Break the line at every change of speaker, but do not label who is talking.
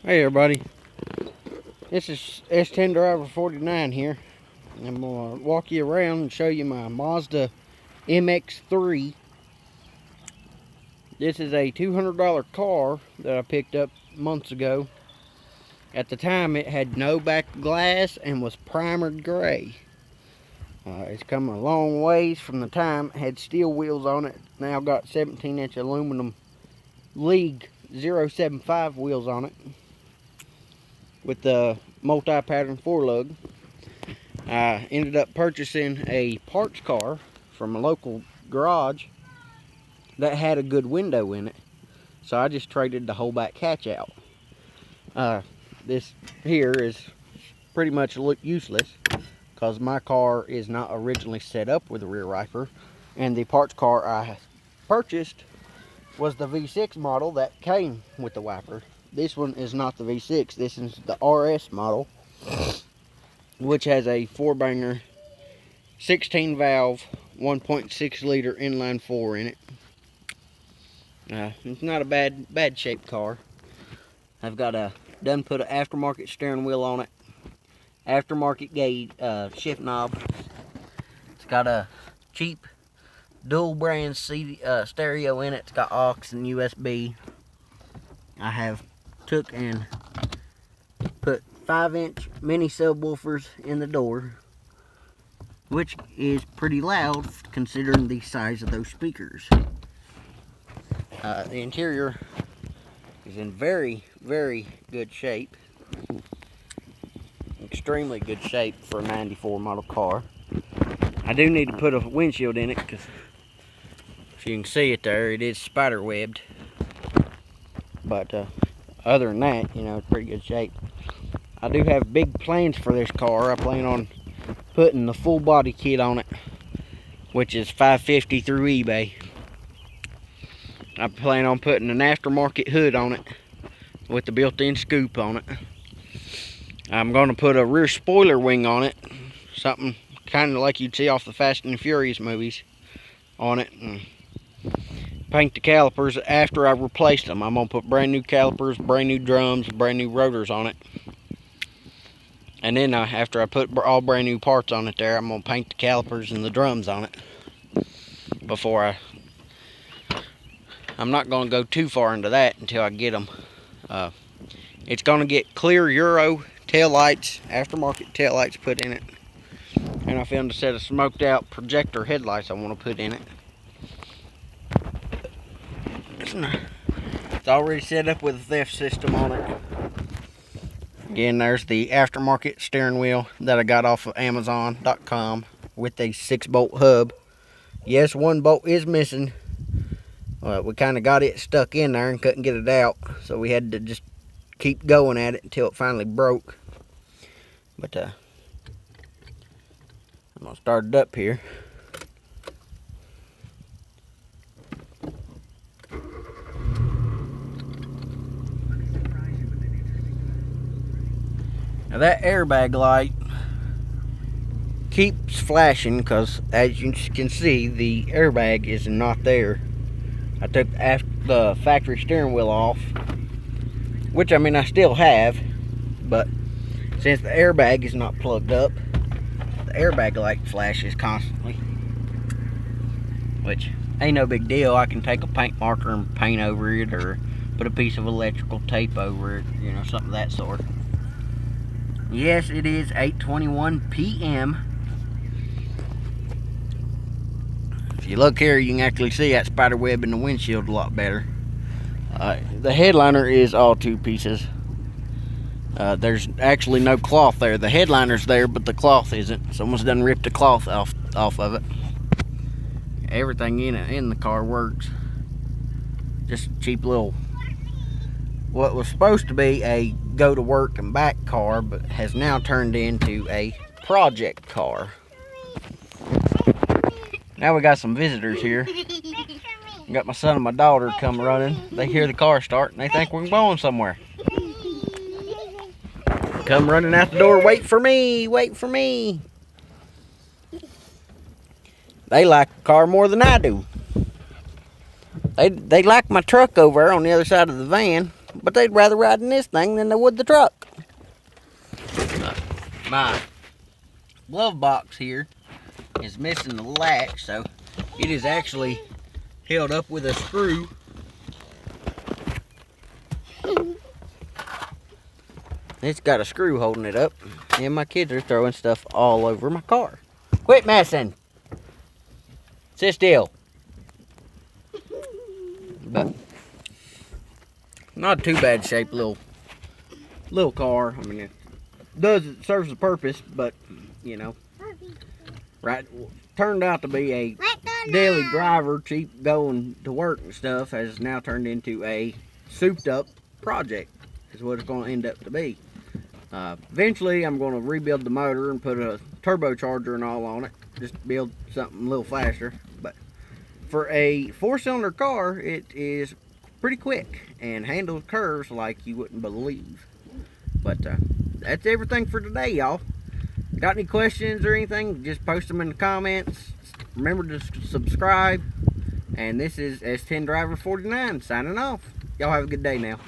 Hey everybody, this is S10 Driver 49 here. I'm going to walk you around and show you my Mazda mx3. This is a $200 car that I picked up months ago. At the time it had no back glass and was primered gray. It's come a long ways from the time. It had steel wheels on it. Now got 17-inch aluminum League 075 wheels on it, with the multi-pattern forelug. I ended up purchasing a parts car from a local garage that had a good window in it, so I just traded the whole back hatch out. This here is pretty much useless because my car is not originally set up with a rear wiper, and the parts car I purchased was the V6 model that came with the wiper. This one is not the V6. This is the RS model, which has a 4-banger 16 valve 1.6 liter inline 4 in it. It's not a bad shaped car. I've got done put an aftermarket steering wheel on it, aftermarket gauge shift knob. It's got a cheap dual brand CD, stereo in it. It's got aux and USB. I have took and put 5-inch mini subwoofers in the door, which is pretty loud considering the size of those speakers. The interior is in very good shape, extremely good shape for a 94 model car. I do need to put a windshield in it because, if you can see it there, it is spider webbed, but other than that, you know, it's pretty good shape. I do have big plans for this car. I plan on putting the full body kit on it, which is $550 through eBay. I plan on putting an aftermarket hood on it with the built-in scoop on it. I'm going to put a rear spoiler wing on it, something kind of like you'd see off the Fast and Furious movies, on it, and paint the calipers after I replaced them. I'm going to put brand new calipers, brand new drums, brand new rotors on it. And then after I put all brand new parts on it there, I'm going to paint the calipers and the drums on it. I'm not going to go too far into that until I get them. It's going to get clear Euro tail lights, aftermarket tail lights put in it. And I found a set of smoked out projector headlights I want to put in it. It's already set up with a theft system on it. Again, there's the aftermarket steering wheel that I got off of Amazon.com with a 6-bolt hub. Yes, one bolt is missing. We kind of got it stuck in there and couldn't get it out, so we had to just keep going at it until it finally broke. But I'm gonna start it up here. Now that airbag light keeps flashing because, as you can see, the airbag is not there. I took the factory steering wheel off, which, I mean, I still have, but since the airbag is not plugged up, the airbag light flashes constantly, which ain't no big deal. I can take a paint marker and paint over it, or put a piece of electrical tape over it, you know, something of that sort. Yes, it is 8:21 p.m. If you look here, you can actually see that spider web in the windshield a lot better. The headliner is all 2 pieces. There's actually no cloth there. The headliner's there, but the cloth isn't. Someone's done ripped the cloth off of it. Everything in the car works. Just a cheap little, what was supposed to be a go to work and back car, but has now turned into a project car. Now we got some visitors here. Got my son and my daughter come running. They hear the car start and they think we're going somewhere. Come running out the door, wait for me, wait for me. They like the car more than I do. They like my truck over there on the other side of the van, but they'd rather ride in this thing than they would the truck. My glove box here is missing the latch, so it is actually held up with a screw. It's got a screw holding it up, and my kids are throwing stuff all over my car. Quit messing! Sit still. But not too bad shape little car. I mean, it serves the purpose, but you know, right, turned out to be a daily driver, cheap going to work and stuff, has now turned into a souped up project, is what it's going to end up to be. Eventually I'm going to rebuild the motor and put a turbocharger and all on it, just to build something a little faster. But for a 4-cylinder car, it is pretty quick and handles curves like you wouldn't believe. But that's everything for today, y'all. Got any questions or anything, just post them in the comments. Remember to subscribe. And this is S10 Driver 49 signing off. Y'all have a good day now.